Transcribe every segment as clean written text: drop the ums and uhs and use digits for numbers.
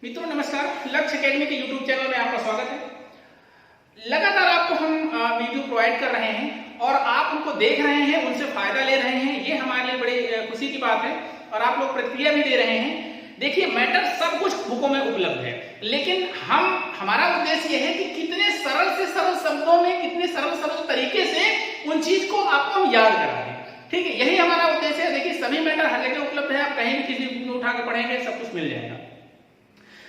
मित्रों नमस्कार, लक्ष्य एकेडमी के YouTube चैनल में आपका स्वागत है। लगातार आपको हम वीडियो प्रोवाइड कर रहे हैं और आप उनको देख रहे हैं, उनसे फायदा ले रहे हैं, ये हमारे लिए बड़ी खुशी की बात है और आप लोग प्रतिक्रिया भी दे रहे हैं। देखिए, मैटर सब कुछ बुकों में उपलब्ध है, लेकिन हमारा उद्देश्य यह है कि कितने सरल से सरल शब्दों में, कितने सरल सरल तरीके से उन चीज को आपको हम याद करा दें। ठीक है, यही हमारा उद्देश्य है। देखिए, सभी मैटर हर जगह उपलब्ध है, आप कहीं भी किसी बुक में उठा के पढ़ेंगे, सब कुछ मिल जाएगा।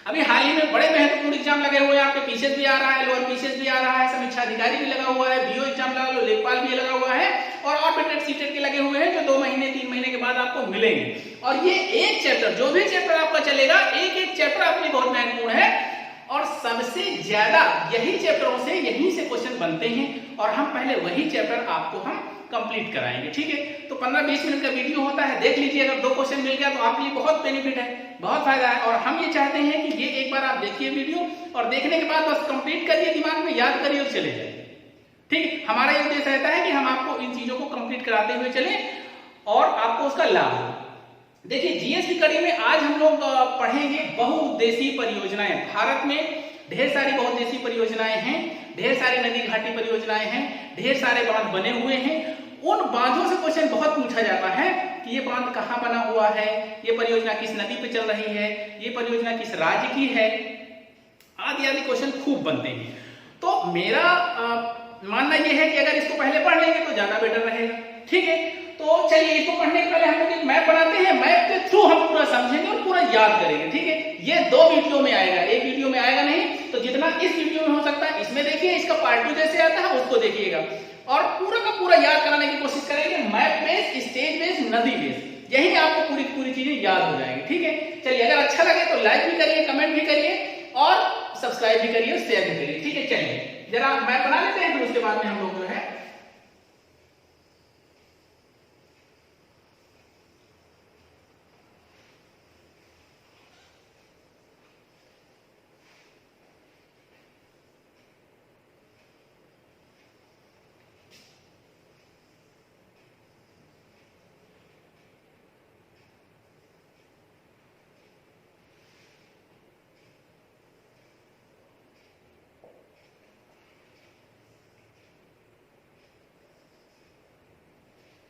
अभी हाल ही में बड़े महत्वपूर्ण एग्जाम लगे हुए हैं, आपके पीसीएस भी आ रहा है, लोअर पीसीएस भी आ रहा है, समीक्षा अधिकारी भी लगा हुआ है, बीओ एग्जाम लगा लो, लेखपाल भी लगा हुआ है और बिटेड सीटेड के लगे हुए हैं जो 2 महीने 3 महीने के बाद आपको मिलेंगे। और ये एक चैप्टर, जो भी चैप्टर आपका चलेगा, एक चैप्टर अपनी बहुत महत्वपूर्ण है और सबसे ज्यादा यही चैप्टरों से, यहीं से क्वेश्चन बनते हैं और हम पहले वही चैप्टर आपको हम कंप्लीट कराएंगे। ठीक है, तो 15-20 मिनट का वीडियो होता है, देख लीजिए। अगर 2 क्वेश्चन मिल गया तो आपके लिए बहुत बेनिफिट है, बहुत फायदा है। और हम ये चाहते हैं कि ये एक बार आप देखिए वीडियो और देखने के बाद बस कंप्लीट करिए, दिमाग में याद करिए और चले जाइए। ठीक, हमारा ये उद्देश्य रहता है कि हम आपको इन चीजों को कंप्लीट कराते हुए चले और आपको उसका लाभ हो। देखिए, जीएस की कड़ी में आज हम लोग पढ़ेंगे बहुउद्देशीय परियोजनाएं। भारत में ढेर सारी बहुउद्देशीय परियोजनाएं हैं, ढेर सारी नदी घाटी परियोजनाएं हैं, ढेर सारे बांध बने हुए हैं। उन बांधों से क्वेश्चन बहुत पूछा जाता है कि ये बांध कहाँ बना हुआ है, ये परियोजना किस नदी पे चल रही है, ये परियोजना किस राज्य की है, आदि आदि क्वेश्चन खूब बनते हैं। तो मेरा मानना यह है कि अगर इसको पहले पढ़ लेंगे तो ज्यादा बेटर रहेगा। ठीक है, तो चलिए इसको पढ़ने के पहले हम लोग एक मैप बनाते हैं, मैप के थ्रू हम पूरा समझेंगे और पूरा याद करेंगे। ठीक है, ये 2 वीडियो में आएगा, एक वीडियो में आएगा नहीं, तो जितना इस वीडियो में हो सकता है इसमें देखिए, इसका पार्ट 2 जैसे आता है उसको देखिएगा और पूरा का पूरा याद कराने की कोशिश करेंगे। मैप बेस, स्टेज बेस, नदी बेस, यही आपको पूरी चीजें याद हो जाएंगी। ठीक है, चलिए अगर अच्छा लगे तो लाइक भी करिए, कमेंट भी करिए और सब्सक्राइब भी करिए, शेयर भी करिए। ठीक है, चलिए जरा मैप बना लेते हैं, फिर उसके बाद में हम लोग जो है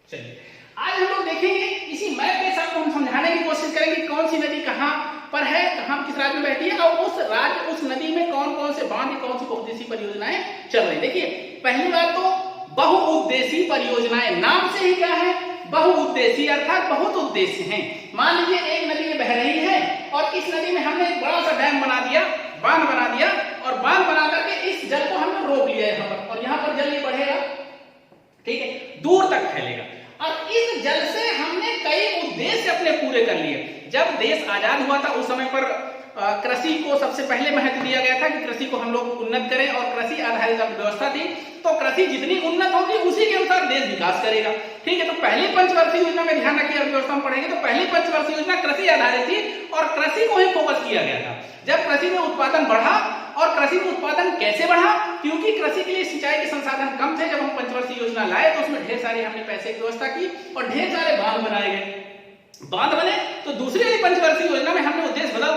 चलिए आज हम लोग देखेंगे इसी मैप के साथ हम समझाने की कोशिश करेंगे कौन सी नदी कहां पर है, कहां किस राज्य में बहती है और उस राज्य, उस नदी में कौन कौन से बांध, कौन सी बहुउद्देशीय परियोजनाएं चल रही। देखिए, पहली बात तो बहुउद्देशीय परियोजनाएं, नाम से ही क्या है, बहुउद्देशीय अर्थात बहुत उद्देश्य हैं। मान लीजिए एक नदी में बह रही है और इस नदी में हमने एक बड़ा सा डैम बना दिया, बांध बना दिया और बांध बना करके इस जल को हमने रोक लिया यहाँ पर और यहाँ पर जल ये बढ़ेगा, ठीक है, दूर तक फैलेगा और इस जल से हमने कई उद्देश्य अपने पूरे कर लिए। जब देश आजाद हुआ था उस समय पर कृषि को सबसे पहले महत्व दिया गया था कि कृषि को हम लोग उन्नत करें और कृषि आधारित व्यवस्था थी, तो कृषि जितनी उन्नत होगी उसी के अनुसार देश विकास करेगा। ठीक है, तो पहली पंचवर्षीय योजना में ध्यान रखिए, अर्थव्यवस्था में पढ़ेंगे तो पहली पंचवर्षीय योजना कृषि आधारित थी और कृषि को ही फोकस किया गया था। जब कृषि में उत्पादन बढ़ा, और कृषि में उत्पादन कैसे बढ़ा, क्योंकि कृषि के लिए सिंचाई के संसाधन कम थे। जब हम पंचवर्षीय योजना लाए तो उसमें ढेर सारी हमने पैसे की व्यवस्था की और ढेर सारे बांध बनाए गए। बांध बने तो दूसरी वाली पंचवर्षीय योजना में हमने उद्देश्य बदल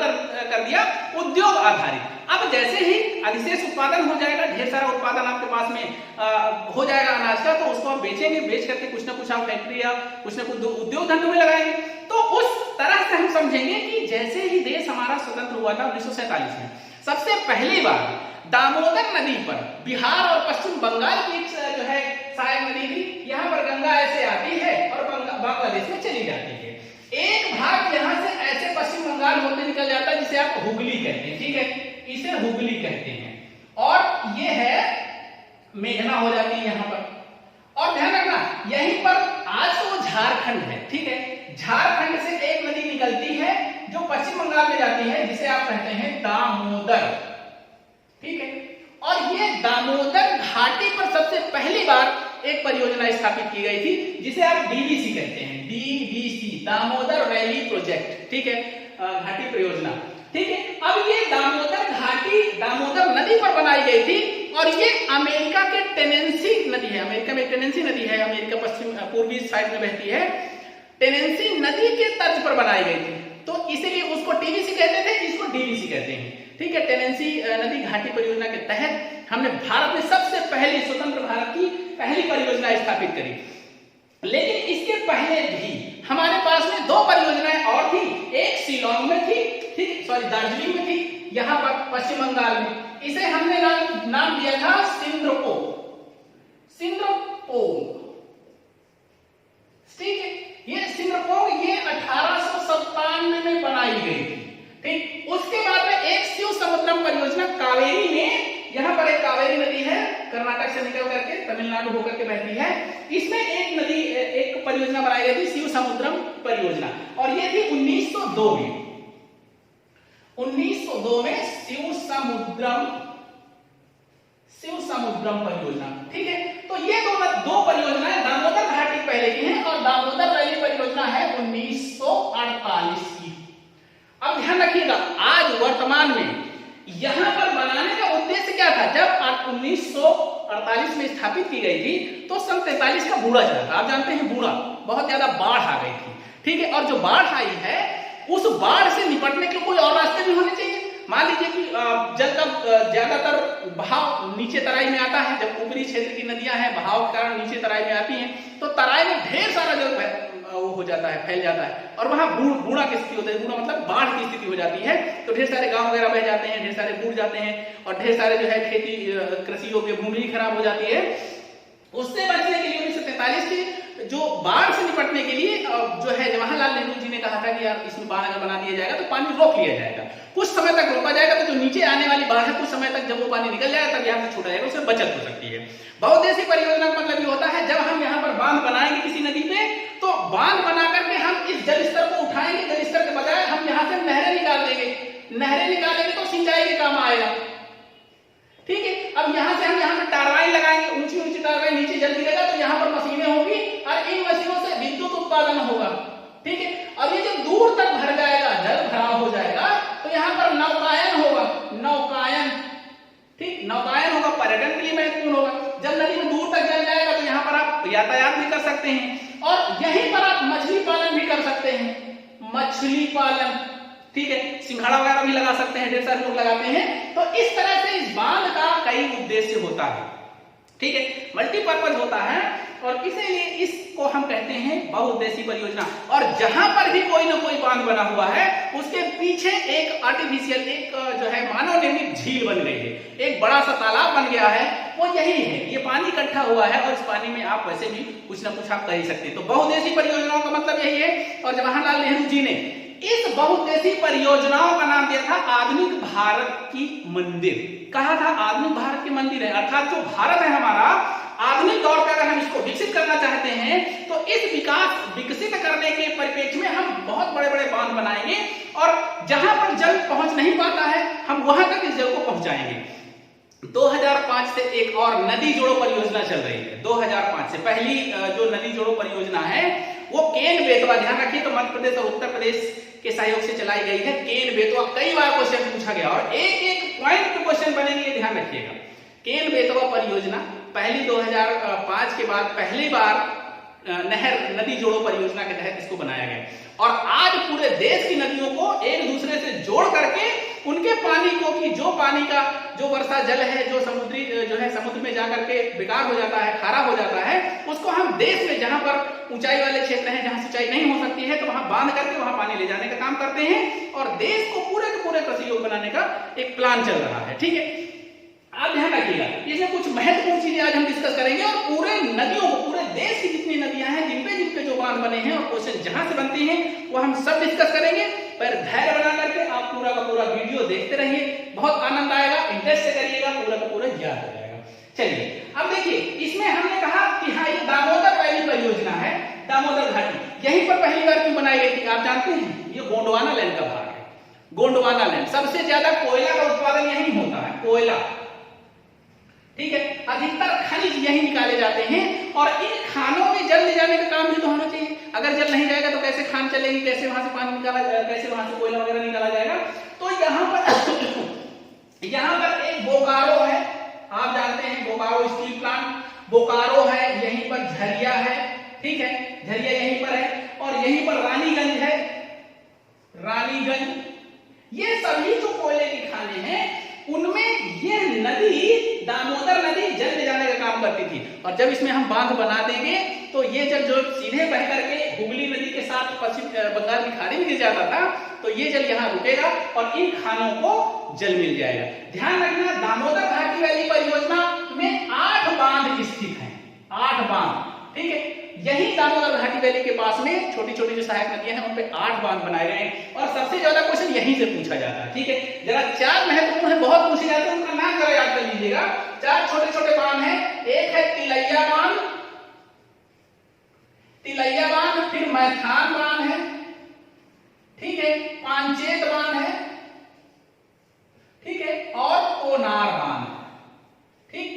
कर दिया उद्योग आधारित। अब जैसे ही अधिशेष उत्पादन हो जाएगा, ढेर सारा उत्पादन आपके पास में हो जाएगा अनाज का, तो उसको आप बेचेंगे, बेच करके कुछ ना कुछ आप फैक्ट्री या कुछ ना कुछ उद्योग धंधों में लगाएंगे। तो उस तरह से हम समझेंगे कि जैसे ही देश हमारा स्वतंत्र हुआ था 1947 में, सबसे पहली बार दामोदर नदी पर बिहार और पश्चिम बंगाल की जो है सहायक नदी थी, यहाँ पर गंगा ऐसे आती है और बांग्लादेश में चली जाती है। एक भाग यहाँ से ऐसे पश्चिम बंगाल होते निकल जाता है, जिसे आप हुगली कहते हैं। ठीक है, इसे हुगली कहते हैं और ये है मेघना हो जाती है यहाँ पर। और ध्यान रखना, यहीं पर आज तो झारखंड है। ठीक है, झारखंड से एक नदी निकलती है जो पश्चिम बंगाल में जाती है, जिसे आप कहते हैं दामोदर। ठीक है, और ये दामोदर घाटी पर सबसे पहली बार एक परियोजना स्थापित की गई थी, जिसे आप डीवीसी कहते हैं, डीवीसी, दामोदर वैली प्रोजेक्ट। ठीक है, घाटी परियोजना। ठीक है, अब ये दामोदर घाटी दामोदर नदी पर बनाई गई थी और ये अमेरिका के टेनेंसी नदी है। अमेरिका में टेनेंसी नदी है, अमेरिका पश्चिम पूर्वी साइड में बहती है। टेनेंसी नदी के तर्ज पर बनाई गई थी। तो इसीलिए उसको टीवीसी कहते थे, इसको डीवीसी कहते हैं। ठीक है, टेनेंसी नदी घाटी परियोजना के तहत हमने भारत में सबसे पहली स्वतंत्र भारत की पहली परियोजना स्थापित करी। लेकिन इसके पहले भी हमारे पास में दो परियोजनाएं और थी, एक शिलोंग में थी, ठीक, सॉरी दार्जिलिंग में थी, यहाँ पर पश्चिम बंगाल में। इसे हमने नाम दिया था सिंद्रपोंग। ठीक है, ये सिंद्रपोंग ये 1897 में बनाई गई थी। ठीक, उसके बाद में एक शिव समुद्रम परियोजना कावेरी में, यहाँ पर एक कावेरी नदी है, कर्नाटक से निकल करके तमिलनाडु होकर के बहती है, इसमें एक नदी, एक परियोजना बनाई गई थी शिव समुद्रम परियोजना, और ये थी 1902 में। 1902 में शिव समुद्रम परियोजना। ठीक है, तो ये दो परियोजनाएं दामोदर घाटी पहले की हैं और दामोदर वैली परियोजना है 1948 की। अब ध्यान रखिएगा, आज वर्तमान में यहां पर बनाने का उद्देश्य क्या था? जब 1948 में स्थापित की गई थी तो सन 43 का बूढ़ा चला था। आप जानते हैं बूढ़ा, बहुत ज्यादा बाढ़ आ गई थी। ठीक है, और जो बाढ़ आई है उस बाढ़ से निपटने के कोई और रास्ते भी होने चाहिए। मान लीजिए कि जल का ज्यादातर बहाव नीचे तराई में आता है, जब ऊपरी क्षेत्र की नदियां हैं बहाव के कारण नीचे तराई में आती हैं, तो तराई में ढेर सारा जल वो हो जाता है, फैल जाता है, और वहां बूढ़ा की स्थिति होती है। बूढ़ा मतलब बाढ़ की स्थिति हो जाती है, तो ढेर सारे गांव वगैरह बह जाते हैं, ढेर सारे बूढ़ जाते हैं, और ढेर सारे जो है खेती कृषि योग्य भूमि खराब हो जाती है। उससे बचने के लिए 1943 की जो बाढ़ से निपटने के लिए जो है जवाहरलाल नेहरू जी ने कहा था कि यार इसमें बाढ़ अगर बना दिया जाएगा तो पानी रोक लिया जाएगा, कुछ समय तक रोका जाएगा, तो जो नीचे आने वाली बाढ़ है कुछ समय तक जब वो पानी निकल जाएगा तब यहाँ से छूटा जाएगा, उससे बचत हो सकती है। बहुउद्देशीय परियोजना का मतलब ये होता है जब हम यहाँ पर बांध बनाएंगे किसी नदी पे, तो बांध बना करके हम इस जल स्तर को उठाएंगे, जल स्तर के बजाय हम यहाँ से नहरें निकाल देंगे, नहरें निकालेंगे तो सिंचाई के काम आएगा। ठीक है, अब यहाँ से हम यहाँ पे टरबाइन लगाएंगे, ऊंची ऊंची टरबाइन, नीचे जल गिरेगा तो यहाँ पर मशीनें होंगी और इन मशीनों से विद्युत उत्पादन होगा। ठीक है, अब ये जब दूर तक भर जाएगा, जल भराव हो जाएगा, तो यहाँ पर नौकायन होगा, नौकायन। ठीक, नौकायन होगा, पर्यटन के लिए महत्वपूर्ण होगा। जब नदी में दूर तक जल जाएगा तो यहाँ पर आप यातायात भी कर सकते हैं, और यहीं पर आप मछली पालन भी कर सकते हैं, मछली पालन। ठीक है, सिंघाड़ा वगैरह भी लगा सकते हैं, ढेर सारे लोग लगाते हैं। तो इस तरह से इस बांध का कई उद्देश्य होता है। ठीक है, मल्टीपर्पज होता है, और इसीलिए इसको हम कहते हैं बहुउद्देशीय परियोजना। और जहां पर भी कोई ना कोई बांध बना हुआ है उसके पीछे एक आर्टिफिशियल, एक जो है मानव निर्मित झील बन गई है, एक बड़ा सा तालाब बन गया है, वो यही है। ये पानी इकट्ठा हुआ है और इस पानी में आप वैसे भी कुछ ना कुछ आप कर ही सकते हैं। तो बहुउद्देशीय परियोजनाओं का मतलब यही है। और जवाहरलाल नेहरू जी ने इस बहुउद्देशीय परियोजनाओं का नाम दिया था आधुनिक भारत की मंदिर। कहा था आधुनिक भारत की मंदिर है, अर्थात जो भारत है हमारा आधुनिक दौर पर अगर हम इसको विकसित करना चाहते हैं तो इस विकसित करने के परिप्रेक्ष्य में हम बहुत बड़े बड़े बांध बनाएंगे, और जहां पर जल पहुंच नहीं पाता है हम वहां तक इस जल को पहुंचाएंगे। 2005 से एक और नदी जोड़ो परियोजना चल रही है। 2005 से पहली जो नदी जोड़ो परियोजना है वो केन बेतवा, ध्यान रखिए, तो मध्य प्रदेश और उत्तर प्रदेश के सहयोग से चलाई गई है। केन बेतवा कई बार क्वेश्चन पूछा गया और एक एक पॉइंट पे क्वेश्चन बनेंगे, ध्यान रखिएगा। केन बेतवा परियोजना पहली 2005 के बाद पहली बार नहर नदी जोड़ो परियोजना के तहत इसको बनाया गया, और आज पूरे देश की नदियों को एक दूसरे से जोड़ करके उनके पानी को, कि जो पानी का जो वर्षा जल है जो समुद्री जो है समुद्र में जाकर के बेकार हो जाता है, खारा हो जाता है, उसको हम देश में जहां पर ऊंचाई वाले क्षेत्र हैं जहां सिंचाई नहीं हो सकती है तो वहां बांध करके वहां पानी ले जाने का काम करते हैं, और देश को पूरे के पूरे कृषि योग्य बनाने का एक प्लान चल रहा है। ठीक है, आप ध्यान रखिएगा, इसमें कुछ महत्वपूर्ण चीजें आज हम डिस्कस करेंगे, और पूरे नदियों को, पूरे देश की जितनी नदियां हैं जिन पे जो बांध बने हैं और क्वेश्चन जहां से बनते हैं वो हम सब डिस्कस करेंगे। पर धैर्य बना करके आप पूरा का पूरा वीडियो देखते रहिए, बहुत आनंद आएगा, इंटरेस्ट से करिएगा, पूरा का पूरा याद हो जाएगा। चलिए अब देखिए, इसमें हमने कहा कि हाँ ये दामोदर वैली परियोजना है, दामोदर घाटी यहीं पर पहली बार क्यों बनाई गई थी आप जानते हैं? ये गोंडवाना लैंड का भाग है। गोंडवाना लैंड, सबसे ज्यादा कोयला का उत्पादन यहीं होता है, कोयला। ठीक है, अधिकतर खनिज यही निकाले जाते हैं, और इन खानों में जल ले जाने का काम भी तो होना चाहिए। अगर जल नहीं जाएगा तो कैसे खान चलेगी, कैसे वहां से पानी निकाला जाएगा, कैसे वहां से कोयला वगैरह निकाला जाएगा? तो यहाँ पर एक बोकारो है, आप जानते हैं बोकारो स्टील प्लांट, बोकारो है, यहीं पर झरिया है। ठीक है, झरिया यहीं पर है, और यहीं पर रानीगंज है, रानीगंज ये सभी जो कोयले की खानें हैं उनमें ये नदी, दामोदर नदी जल ले जाने का काम करती थी। और जब इसमें हम बांध बना देंगे तो ये जल जो सीधे बह करके हुगली नदी के साथ पश्चिम बंगाल की खाड़ी में गिर जाता था, तो ये जल यहाँ रुकेगा और इन खानों को जल मिल जाएगा। ध्यान रखना, दामोदर घाटी वैली परियोजना में 8 बांध स्थित हैं, 8 बांध, ठीक है। यही दामोदर घाटी वैली के पास में छोटी छोटी जो सहायक नदियां हैं उन पे 8 बांध बनाए गए हैं और सबसे ज्यादा क्वेश्चन यहीं से पूछा जाता है, ठीक है। जरा 4 महत्वपूर्ण है, बहुत पूछे जाते हैं, उनका नाम जरा याद कर लीजिएगा। 4 छोटे छोटे बांध हैं, एक है तिलैया बांध, तिलैया बांध, फिर मैथान बांध है, ठीक है, पांचेत बांध है, ठीक है, और कोनार बांध, ठीक।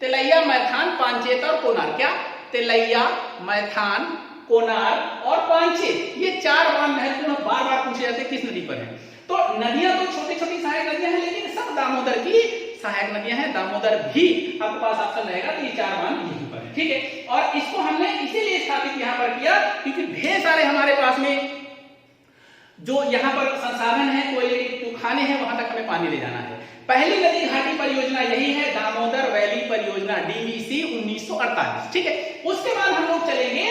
तिलैया, मैथान, पांचेत और कोनार, क्या तिलैया, मैथान, कोनार और पांचेत, ये 4 बांध महत्वपूर्ण बार बार पूछे जाते हैं किस नदी पर है। तो नदियां तो छोटी छोटी सहायक नदियां हैं, लेकिन सब दामोदर की सहायक नदियां हैं। दामोदर भी आपके पास ऑप्शन रहेगा, तो ये 4 बांध यहीं पर है, ठीक है। और इसको हमने इसीलिए स्थापित यहां पर किया क्योंकि ढेर सारे हमारे पास में जो यहाँ पर संसाधन है, कोयले के जो खाने हैं, वहां तक हमें पानी ले जाना है। पहली नदी घाटी परियोजना यही है, दामोदर वैली परियोजना, DVC 1948, ठीक है। उसके बाद हम लोग चलेंगे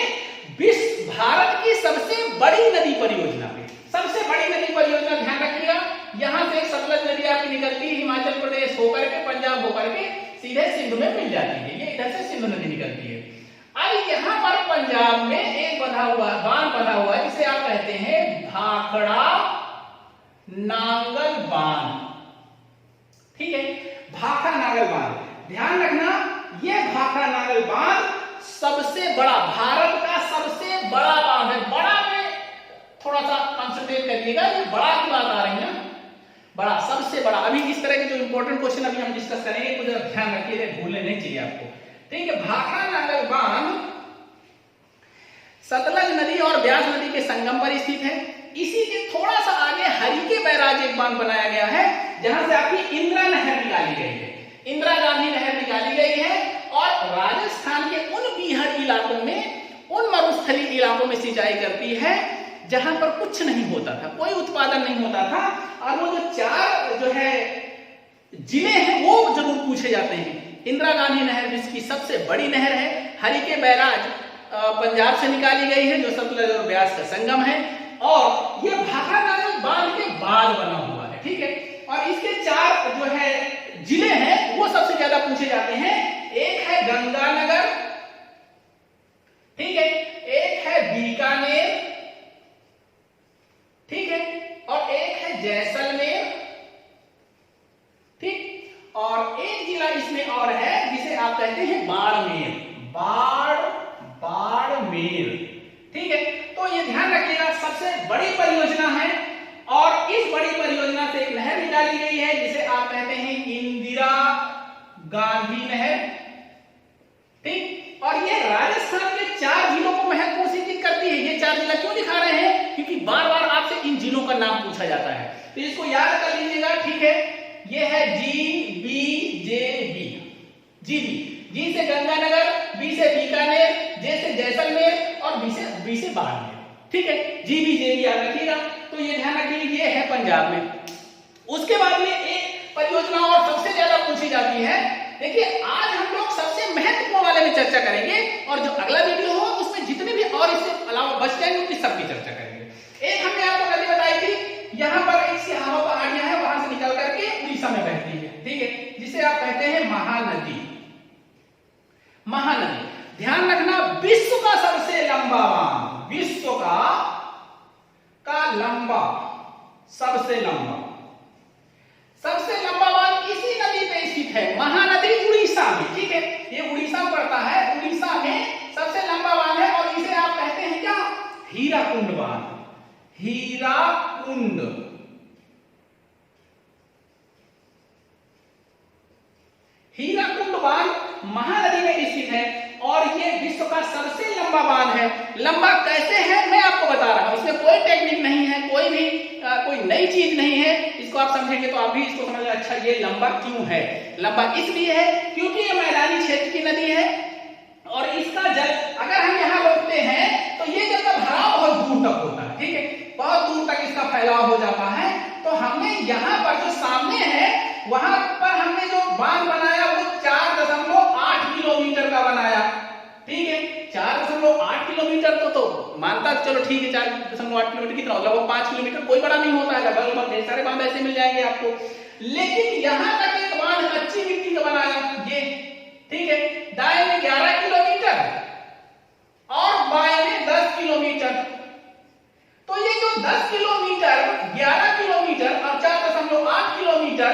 विश्व भारत की सबसे बड़ी नदी परियोजना पे। सबसे बड़ी नदी परियोजना ध्यान रखिएगा, यहां से सतलज नदी आपकी निकलती है, हिमाचल प्रदेश होकर के, पंजाब होकर के सीधे सिंधु में मिल जाती है, ये इधर से सिंधु नदी निकलती है। अब यहाँ पर पंजाब में एक बंधा हुआ बांध बना हुआ है जिसे आप कहते हैं भाखड़ा नांगल बांध, ठीक है, भाखड़ा नांगल बांध। ध्यान रखना, यह भाखड़ा नांगल बांध सबसे बड़ा, भारत का सबसे बड़ा बांध है। बड़ा में थोड़ा सा कंसंट्रेट करिएगा, ये बड़ा की बात आ रही है ना, बड़ा, सबसे बड़ा। अभी इस तरह के जो इंपॉर्टेंट क्वेश्चन अभी हम डिस्कस करेंगे, तो जरा ध्यान रखिए, भूलने नहीं चाहिए आपको, ठीक है। भाखड़ा नांगल बांध सतलज नदी और ब्यास नदी के संगम पर स्थित है। इसी के थोड़ा सा आगे हरिके बैराज एक बांध बनाया गया है, जहां से आपकी इंदिरा नहर निकाली गई है, इंदिरा गांधी नहर निकाली गई है और राजस्थान के उन बीहड़ इलाकों में, उन मरुस्थली इलाकों में सिंचाई करती है जहां पर कुछ नहीं होता था, कोई उत्पादन नहीं होता था। और वो जो 4 जो है जिले हैं वो जरूर पूछे जाते हैं। इंदिरा गांधी नहर विश्व की सबसे बड़ी नहर है, हरिके बैराज पंजाब से निकाली गई है जो सतलज और ब्यास का संगम है, और ये भाखड़ा नांगल बांध के बाद बना हुआ है, ठीक है। और इसके 4 जो है जिले हैं वो सबसे ज्यादा पूछे जाते हैं। एक है गंगानगर, ठीक है, एक है बीकानेर, ठीक है, और एक है जैसलमेर, ठीक, और एक जिला इसमें और है जिसे आप कहते हैं बाड़मेर, बाड़मेर, ठीक है। तो ये ध्यान रखिएगा, सबसे बड़ी परियोजना है और इस बड़ी परियोजना से एक नहर निकाली गई है जिसे आप कहते हैं इंदिरा गांधी नहर, ठीक। और ये राजस्थान के 4 जिलों को महत्वपूर्ण सिंचित करती है। ये 4 जिला क्यों दिखा रहे हैं? क्योंकि बार बार आपसे इन जिलों का नाम पूछा जाता है, तो इसको याद कर लीजिएगा, ठीक है। ये है GBJB, जी से गंगानगर, बी से बीकानेर, जे से जैसलमेर और बी से बाड़मेर, ठीक है। GBJB याद रखिएगा। तो ये ध्यान रखिए, ये है पंजाब में। उसके बाद में एक परियोजना और सबसे ज्यादा पूछी जाती है। देखिए, आज हम लोग सबसे महत्वपूर्ण वाले में चर्चा करेंगे और जो अगला वीडियो हो उसमें जितने भी और इससे अलावा बच जाएंगे उनकी सबकी चर्चा करेंगे। एक हमने आपको नदी बताई थी, यहाँ पर इसकी हवा पहाड़ियां है, वहां से निकल करके उड़ीसा में बहती है, ठीक है, जिसे आप कहते हैं महानदी। महानदी, ध्यान रखना, विश्व का सबसे लंबा बांध, विश्व का लंबा, सबसे लंबा बांध इसी नदी पे स्थित है, महानदी, उड़ीसा में, ठीक है। ये उड़ीसा पड़ता है, उड़ीसा में सबसे लंबा बांध है और इसे आप कहते हैं क्या? हीराकुंड बांध, हीराकुंड, हीराकुंड बांध महानदी में स्थित है और ये विश्व का सबसे लंबा बांध है। लंबा कैसे है मैं आपको बता रहा हूं, इसमें कोई टेक्निक नहीं है, कोई नई चीज नहीं है। इसको आप समझेंगे तो आप भी इसको समझ, अच्छा ये लंबा क्यों है? लंबा इसलिए है क्योंकि ये मैदानी क्षेत्र की नदी है और इसका जल अगर हम यहाँ रोकते हैं तो ये जल का भराव बहुत दूर तक होता है, ठीक है, बहुत दूर तक इसका फैलाव हो जाता है। तो हमने यहाँ पर जो सामने है वहां पर हमने जो बांध बनाया वो 4.8 किलोमीटर का बनाया। ठीक है, 4.8 किलोमीटर तो मानता चलो ठीक है, 4.8 किलोमीटर कितना होगा, वो 5 किलोमीटर कोई बड़ा नहीं होता है, लगभग ढेर सारे बांध ऐसे मिल जाएंगे आपको। लेकिन यहां तक एक बांध कच्ची मिट्टी का बनाया ये, ठीक है, दाएं में 11 किलोमीटर और बाएं में 10 किलोमीटर। तो ये जो 10 किलोमीटर, 11 किलोमीटर और 4.8 किलोमीटर,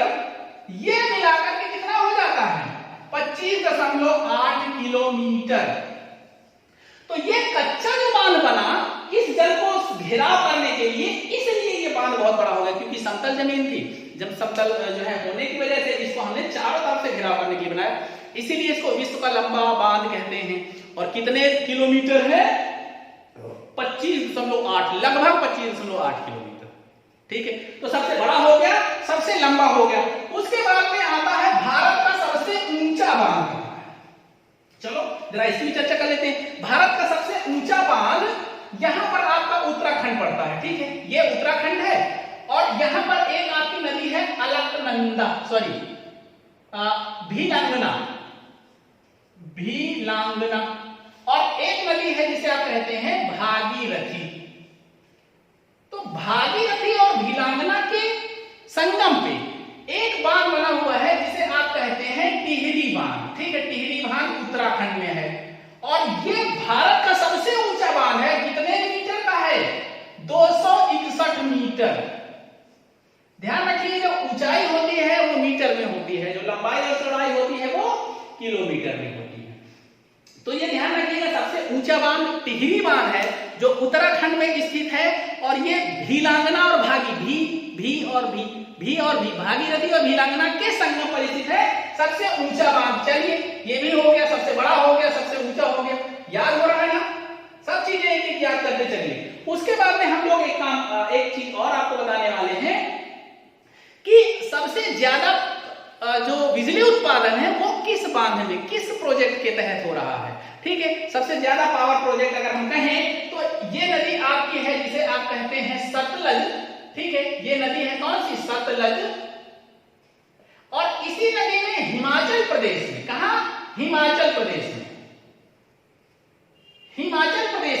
ये मिलाकर के कितना हो जाता है, 25.8 किलोमीटर। तो ये कच्चा जो बांध बना इस जल को घेराव करने के लिए, इसलिए ये बांध बहुत बड़ा हो गया, क्योंकि समतल जमीन थी, जब समतल जो है होने की वजह से इसको हमने चारों तरफ से घेराव करने के लिए बनाया, इसीलिए इसको विश्व का लंबा बांध कहते हैं। और कितने किलोमीटर है, 25.8, लगभग 25.8 किलोमीटर। ठीक है, तो सबसे बड़ा हो गया, सबसे लंबा हो गया। उसके बाद में आता है भारत का सबसे ऊंचा बांध। चलो जरा इसकी चर्चा कर लेते हैं। भारत का सबसे ऊंचा बांध यहां पर आपका उत्तराखंड पड़ता है। ठीक है, ये उत्तराखंड है और यहां पर एक आपकी नदी है अलकनंदा, भीलांगना, और एक नदी है जिसे आप कहते हैं भागीरथी। तो भागीरथी और भीलांगना के संगम पे एक बांध बना हुआ है जिसे आप कहते हैं टिहरी बांध। ठीक है, टिहरी बांध उत्तराखंड में है और ये भारत का सबसे ऊंचा बांध है। कितने मीटर का है, 261 मीटर। ध्यान रखिए, जो ऊंचाई होती है वो मीटर में होती है, जो लंबाई और चौड़ाई होती है वो किलोमीटर में होती है। तो ये ध्यान रखिएगा, सबसे ऊंचा बांध टिहरी बांध है जो उत्तराखंड में स्थित है, और ये भीलांगना और भागीरथी और भीलांगना के संगम पर स्थित है, सबसे ऊंचा बांध। चलिए, ये भी हो गया, सबसे बड़ा हो गया, सबसे ऊंचा हो गया, याद हो रहा है ना, सब चीजें एक एक याद करते चलिए। उसके बाद में हम लोग एक चीज और आपको बताने वाले हैं कि सबसे ज्यादा जो बिजली उत्पादन है वो किस बांध में, किस प्रोजेक्ट के तहत हो रहा है। ठीक है, सबसे ज्यादा पावर प्रोजेक्ट अगर हम कहें तो ये नदी आपकी है जिसे आप कहते हैं सतलज। ठीक है, ये नदी है कौन सी, सतलज। और इसी नदी में हिमाचल प्रदेश में, कहा, हिमाचल प्रदेश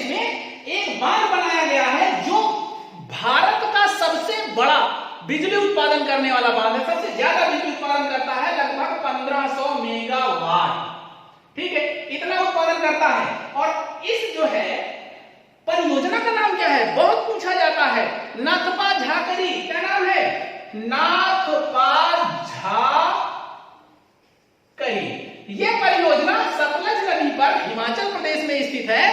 में एक बांध बनाया गया है जो भारत का सबसे बड़ा बिजली उत्पादन करने वाला बांध है। सबसे ज्यादा बिजली उत्पादन करता है, लगभग 1500 मेगावाट। ठीक है, इतना उत्पादन करता है। और इस जो है परियोजना का नाम क्या है, बहुत पूछा जाता है, नाथपा झाकरी। क्या नाम है, नाथपा झाकरी। यह परियोजना सतलज नदी पर हिमाचल प्रदेश में स्थित है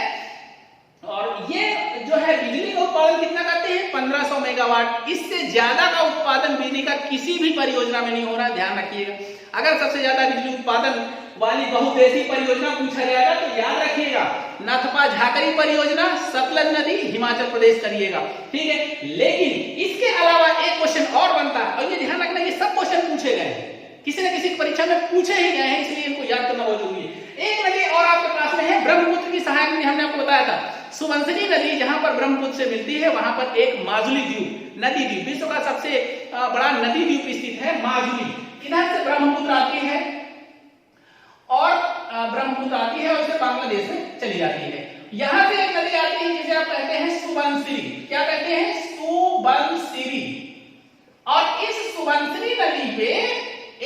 और ये जो है बिजली का उत्पादन कितना करते हैं, 1500 मेगावाट। इससे ज्यादा का उत्पादन बिजली का किसी भी परियोजना में नहीं हो रहा, ध्यान रखिएगा। अगर सबसे ज्यादा बिजली उत्पादन वाली बहुउद्देशीय परियोजना पूछा जाएगा तो याद रखिएगा नाथपा झाकरी परियोजना, सतलज नदी, हिमाचल प्रदेश करिएगा। ठीक है, लेकिन इसके अलावा एक क्वेश्चन और बनता है, और ये ध्यान रखना ये सब क्वेश्चन पूछे गए हैं, किसी न किसी परीक्षा में पूछे ही गए हैं, इसलिए इनको याद करना बहुत जरूरी है। एक नदी और आपके पास में है ब्रह्मपुत्र की सहायक नदी, हमने आपको बताया था सुबनसिरी नदी, जहां पर ब्रह्मपुत्र से मिलती है वहां पर एक माजुली द्वीप, नदी द्वीप, विश्व का सबसे बड़ा नदी द्वीप स्थित है माजुली। इधर से ब्रह्मपुत्र आती है और ब्रह्मपुत्र आती है और उसे बांग्लादेश में चली जाती है। यहां से एक नदी आती है जिसे आप कहते हैं सुबनसिरी। क्या कहते हैं, सुबनसिरी। और इस सुबनसिरी नदी पे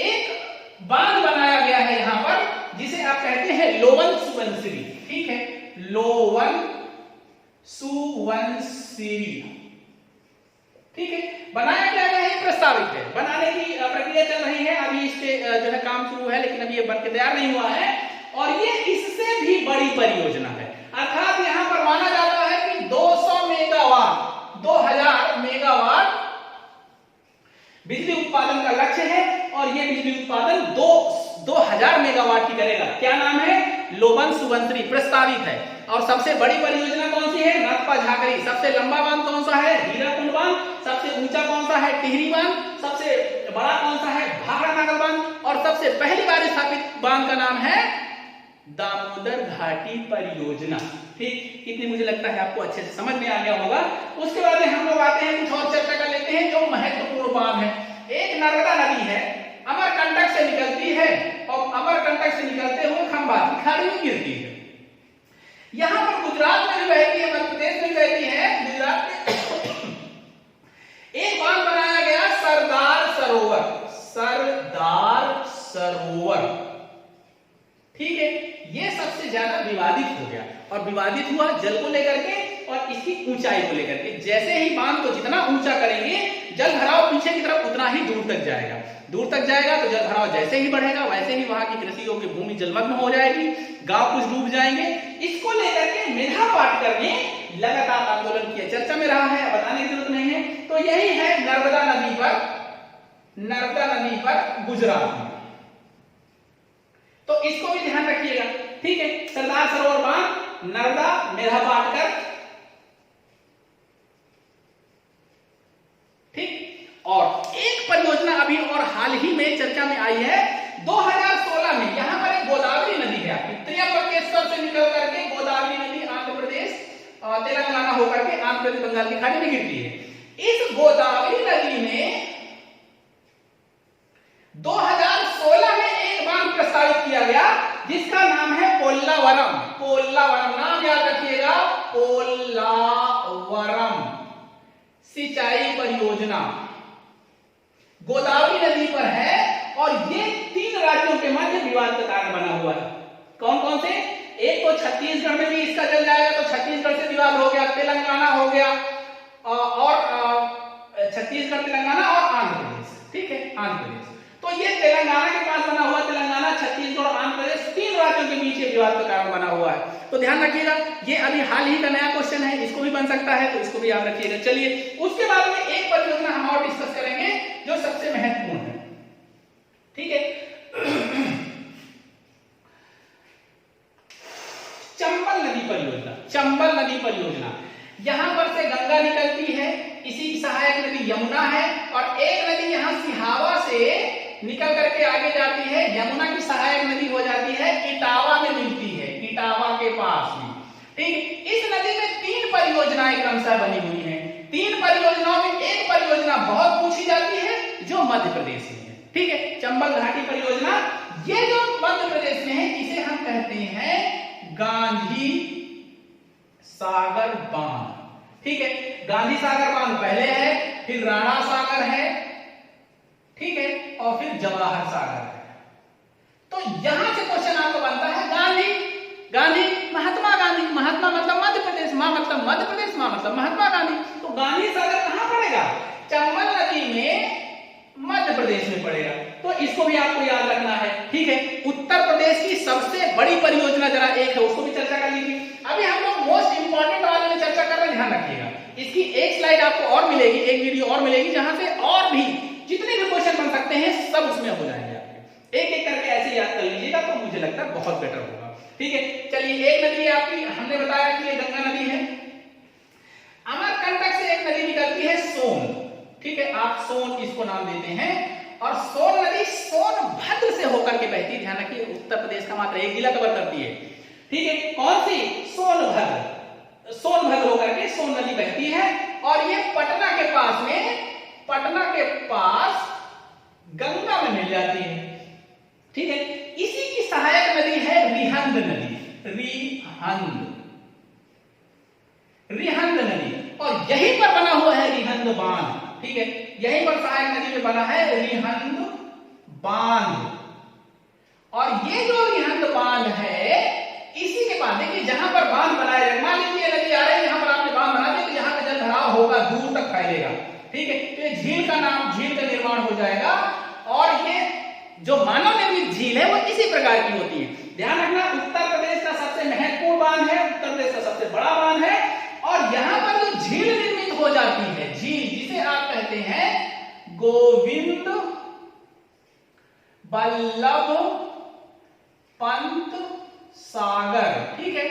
एक बांध बनाया गया है यहां पर जिसे आप कहते हैं लोवन सुबनसिरी। ठीक है, लोवन सुबनसिरी। ठीक है, बनाया क्या गया है, प्रस्तावित है, बनाने की प्रक्रिया चल रही है, अभी इस पे जो है काम शुरू है, लेकिन अभी ये बन के तैयार नहीं हुआ है। और ये इससे भी बड़ी परियोजना है, अर्थात यहां पर माना जाता है कि 200 मेगावाट, 2000 मेगावाट बिजली उत्पादन का लक्ष्य है और ये बिजली उत्पादन 2000 मेगावाट की करेगा। क्या नाम है, लोबन सुबनसिरी, प्रस्तावित है। और सबसे बड़ी परियोजना कौन सी है, नाथपा झाकरी। सबसे लंबा बांध कौन सा है, हीराकुंड बांध। सबसे ऊंचा कौन सा है, टिहरी बांध। सबसे बड़ा कौन सा है, भाखड़ा नागल बांध। और सबसे पहली बार स्थापित बांध का नाम है दामोदर घाटी परियोजना। ठीक, इतनी मुझे लगता है आपको अच्छे से समझ में आ गया होगा। उसके बाद हम लोग आते हैं, कुछ और चर्चा कर लेते हैं जो महत्वपूर्ण बांध है। में गिरती है। यहां पर गुजरात में भी बहती है, मध्य प्रदेश में बहती है, गुजरात में एक बांध बनाया गया सरदार सरोवर, सरदार सरोवर, ठीक है। ये सबसे ज्यादा विवादित हो गया, और विवादित हुआ जल को लेकर के और इसकी ऊंचाई को लेकर के। जैसे ही बांध को जितना ऊंचा करेंगे, जल भराव पीछे की तरफ उतना ही दूर तक जाएगा, दूर तक जाएगा तो जल भराव जैसे ही बढ़ेगा वैसे ही वहां की कृषि योग्य भूमि जलमग्न हो जाएगी, गांव कुछ डूब जाएंगे। इसको लेकर के मेधा पाटकर ने लगातार आंदोलन किया, चर्चा में रहा है, बताने की जरूरत नहीं है। तो यही है नर्मदा नदी पर गुजरात में, तो इसको भी ध्यान रखिएगा, ठीक है। सरदार सरोवर बांध, नर्मदा, मेधा पाटकर, ठीक। और एक परियोजना अभी और हाल ही में चर्चा में आई है 2016 में। यहां पर एक गोदावरी नदी है आपकी, त्र्यंबकेश्वर से निकल करके गोदावरी नदी आंध्र प्रदेश और तेलंगाना होकर के आंध्र प्रदेश बंगाल की खाड़ी में गिरती है। इस गोदावरी नदी में 2016 में एक बांध प्रस्तावित किया गया जिसका नाम है पोल्लावरम। पोल्लावरम नाम याद रखिएगा, पोल्लावरम सिंचाई परियोजना गोदावरी नदी पर है, और ये 3 राज्यों के मध्य विवाद का कारण बना हुआ है। कौन कौन से? एक तो छत्तीसगढ़ में भी इसका जल जाएगा, तो छत्तीसगढ़ से विवाद हो गया, तेलंगाना हो गया, और छत्तीसगढ़, तेलंगाना और आंध्र प्रदेश, ठीक है, आंध्र प्रदेश। तो ये तेलंगाना के पास बना हुआ, तेलंगाना, छत्तीसगढ़ और आंध्र प्रदेश 3 राज्यों के बीच विवाद का कारण बना हुआ है। तो ध्यान रखिएगा, ये अभी हाल ही का नया क्वेश्चन है, इसको भी बन सकता है, तो इसको भी याद रखिएगा। चलिए, उसके बाद में एक परियोजना हम और डिस्कस करेंगे जो सबसे महत्वपूर्ण है, ठीक है। चंबल नदी परियोजना, चंबल नदी परियोजना, यहां पर से गंगा निकलती है, इसी की सहायक नदी यमुना है, और एक नदी यहां सिहावा से निकल करके आगे जाती है, यमुना की सहायक नदी हो जाती है, इटावा में मिलती है, इटावा के पास में, ठीक। इस नदी में 3 परियोजनाएं क्रमशः बनी हुई हैं। 3 परियोजनाओं में एक परियोजना बहुत पूछी जाती है जो मध्य प्रदेश में है, ठीक है, चंबल घाटी परियोजना। ये जो मध्य प्रदेश में है इसे हम कहते हैं गांधी सागर बांध, ठीक है। गांधी सागर बांध पहले है, फिर राणा सागर है, ठीक है, और फिर जवाहर सागर है। तो यहां से क्वेश्चन आपको बनता है गांधी, गांधी महात्मा गांधी, महात्मा मतलब मध्य प्रदेश, मां मतलब मध्य प्रदेश, मां मतलब महात्मा गांधी। तो गांधी सागर कहां पड़ेगा? चंबल नदी में, मध्य प्रदेश में पड़ेगा। तो इसको भी आपको याद रखना है, ठीक है। उत्तर प्रदेश की सबसे बड़ी परियोजना जरा एक है, उसको भी चर्चा कर लीजिए। अभी हम लोग मोस्ट इंपॉर्टेंट वाले में चर्चा कर रहे हैं, ध्यान रखिएगा। इसकी एक स्लाइड आपको और मिलेगी, एक वीडियो और मिलेगी, जहां से और भी जितने भी क्वेश्चन बन सकते हैं सब उसमें हो जाएंगे आपके। एक एक करके ऐसे याद कर लीजिएगा तो मुझे लगता है बहुत बेटर होगा, ठीक है। चलिए, एक नदी है आपकी, हमने बताया कि ये गंगा नदी है। अमरकंटक से एक नदी निकलती है सोन, ठीक है, आप सोन इसको नाम देते हैं, और सोन नदी सोनभद्र से होकर के बहती है। ध्यान रखिए, उत्तर प्रदेश का मात्र एक जिला कवर करती है, ठीक है। कौन सी? सोनभद्र, सोनभद्र होकर के सोन नदी बहती है, और ये पटना के पास में, पटना के पास गंगा में मिल जाती है, ठीक है। इसी की सहायक नदी है रिहंद नदी, रिहंद नदी, और यहीं पर बना हुआ है रिहंद बांध, ठीक है। यहीं पर सहायक नदी में बना है रिहंद बांध, और ये जो रिहंद बांध है इसी के पास, देखिए जहां पर बांध बनाया जाए, मान लीजिए नदी आ रही है, यहां पर आपने बांध बना दिया तो यहां पे जल भराव होगा, दूर तक फैलेगा, ठीक है। तो ये झील का नाम, झील का निर्माण हो जाएगा, और ये जो मानव निर्मित झील है वो इसी प्रकार की होती है। ध्यान रखना, उत्तर प्रदेश का सबसे महत्वपूर्ण बांध है, उत्तर प्रदेश का सबसे बड़ा बांध है, और यहां पर जो झील निर्मित हो जाती है, झील जिसे आप कहते हैं गोविंद बल्लभ पंत सागर, ठीक है।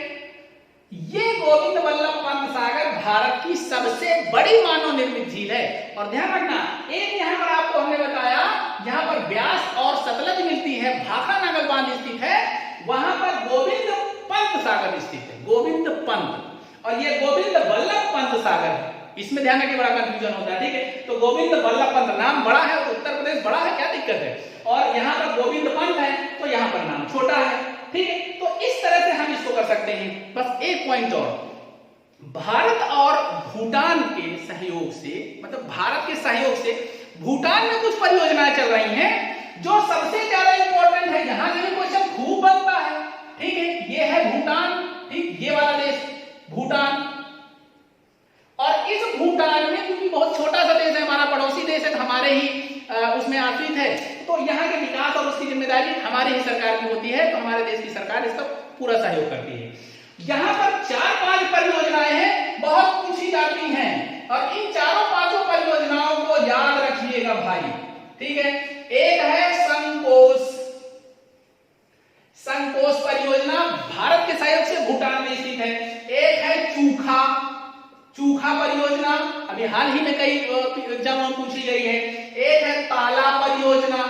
ये गोविंद बल्लभ पंत सागर भारत की सबसे बड़ी मानव निर्मित झील है। और ध्यान रखना, एक यहां पर आपको हमने बताया जहां पर ब्यास और सतलज मिलती है, भाखड़ा नागल बांध स्थित है, वहां पर गोविंद पंत सागर स्थित है, गोविंद पंत, और ये गोविंद बल्लभ पंत सागर है। इसमें ध्यान रखिए, बड़ा कंफ्यूजन होता है, ठीक है। तो गोविंद बल्लभ पंत नाम बड़ा है, तो उत्तर प्रदेश बड़ा है, क्या दिक्कत है, और यहां पर गोविंद पंत है तो यहां पर नाम छोटा है, ठीक है, तो इस तरह से हम इसको कर सकते हैं। बस एक पॉइंट और, भारत और भूटान के सहयोग से, मतलब भारत के सहयोग से भूटान में कुछ परियोजनाएं चल रही हैं जो सबसे ज्यादा इंपॉर्टेंट है, यहां से भी क्वेश्चन खूब बनता है। ठीक है, ये है भूटान, ठीक, ये वाला देश भूटान, और इस भूटान में क्योंकि बहुत छोटा सा देश है, हमारा पड़ोसी देश है, तो हमारे ही उसमें आश्रित है, तो यहाँ के विकास और उसकी जिम्मेदारी हमारी ही सरकार की होती है, तो हमारे देश की सरकार इसका पूरा सहयोग करती है। यहाँ पर 4-5 परियोजनाएं हैं, बहुत पूछी जाती हैं, और इन चारों पांचों परियोजनाओं को याद रखिएगा भाई। ठीक है, एक है संकोश परियोजना, भारत के सहयोग से भूटान में स्थित है। एक है चूखा परियोजना, अभी हाल ही में कई एग्जाम में पूछी गई है। एक है ताला परियोजना,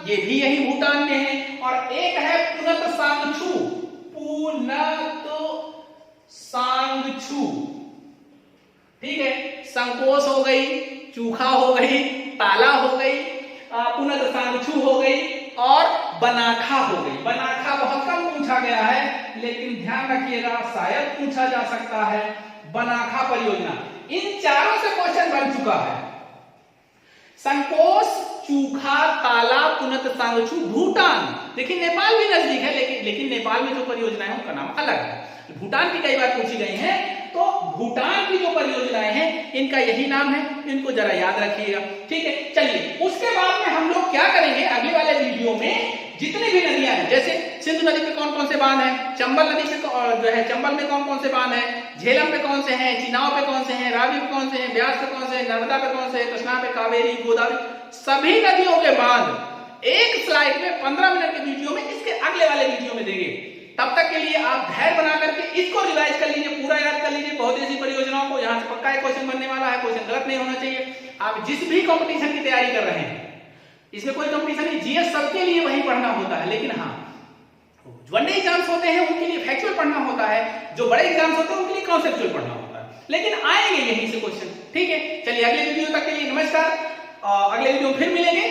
ये भी यही भूटान में है। और एक है पुनत सांगछू, ठीक है, संकोश हो गई, चूखा हो गई, ताला हो गई, पुनत सांगछू हो गई, और बनाखा हो गई। बनाखा बहुत कम पूछा गया है, लेकिन ध्यान रखिएगा शायद पूछा जा सकता है। बनाखा परियोजना, इन चारों से क्वेश्चन बन चुका है। संकोश, चूखा, ताला, पुनत सांगछू, भूटान। देखिए नेपाल भी नजदीक है, लेकिन नेपाल में जो परियोजना है उनका नाम अलग है। भूटान की कई बार पूछी गई हैं, तो भूटान की जो परियोजनाएं हैं इनका यही नाम है, इनको जरा याद रखिएगा। ठीक है, चलिए उसके बाद में हम लोग क्या करेंगे, अगले वाले वीडियो में जितनी भी नदियां हैं, जैसे सिंधु नदी पे कौन कौन से बांध हैं, चंबल नदी पे जो है चंबल में कौन कौन से बांध हैं, झेलम पे कौन से हैं, चिनाव पे कौन से हैं, रावी पे कौन से हैं, ब्यास पे कौन से हैं, नर्मदा पे कौन से हैं, कृष्णा पे, कावेरी, गोदावरी, सभी नदियों के बांध एक स्लाइड में 15 मिनट के वीडियो में इसके अगले वाले वीडियो में देंगे। तब तक के लिए आप धैर्य बना करके इसको रिवाइज कर लीजिए, पूरा याद कर लीजिए बहुत ऐसी परियोजनाओं को। यहाँ से पक्का एक क्वेश्चन बनने वाला है, क्वेश्चन गलत नहीं होना चाहिए। आप जिस भी कंपटीशन की तैयारी कर रहे हैं, इसमें कोई कंपटीशन नहीं, जीएस सबके लिए वही पढ़ना होता है, लेकिन हाँ वनडे एग्जाम्स होते हैं उनके लिए फैक्चुअल पढ़ना होता है, जो बड़े एग्जाम्स होते हैं उनके लिए कॉन्सेप्चुअल पढ़ना होता है, लेकिन आएंगे यहीं से क्वेश्चन। ठीक है, चलिए अगले वीडियो तक के लिए नमस्कार, अगले वीडियो में फिर मिलेंगे।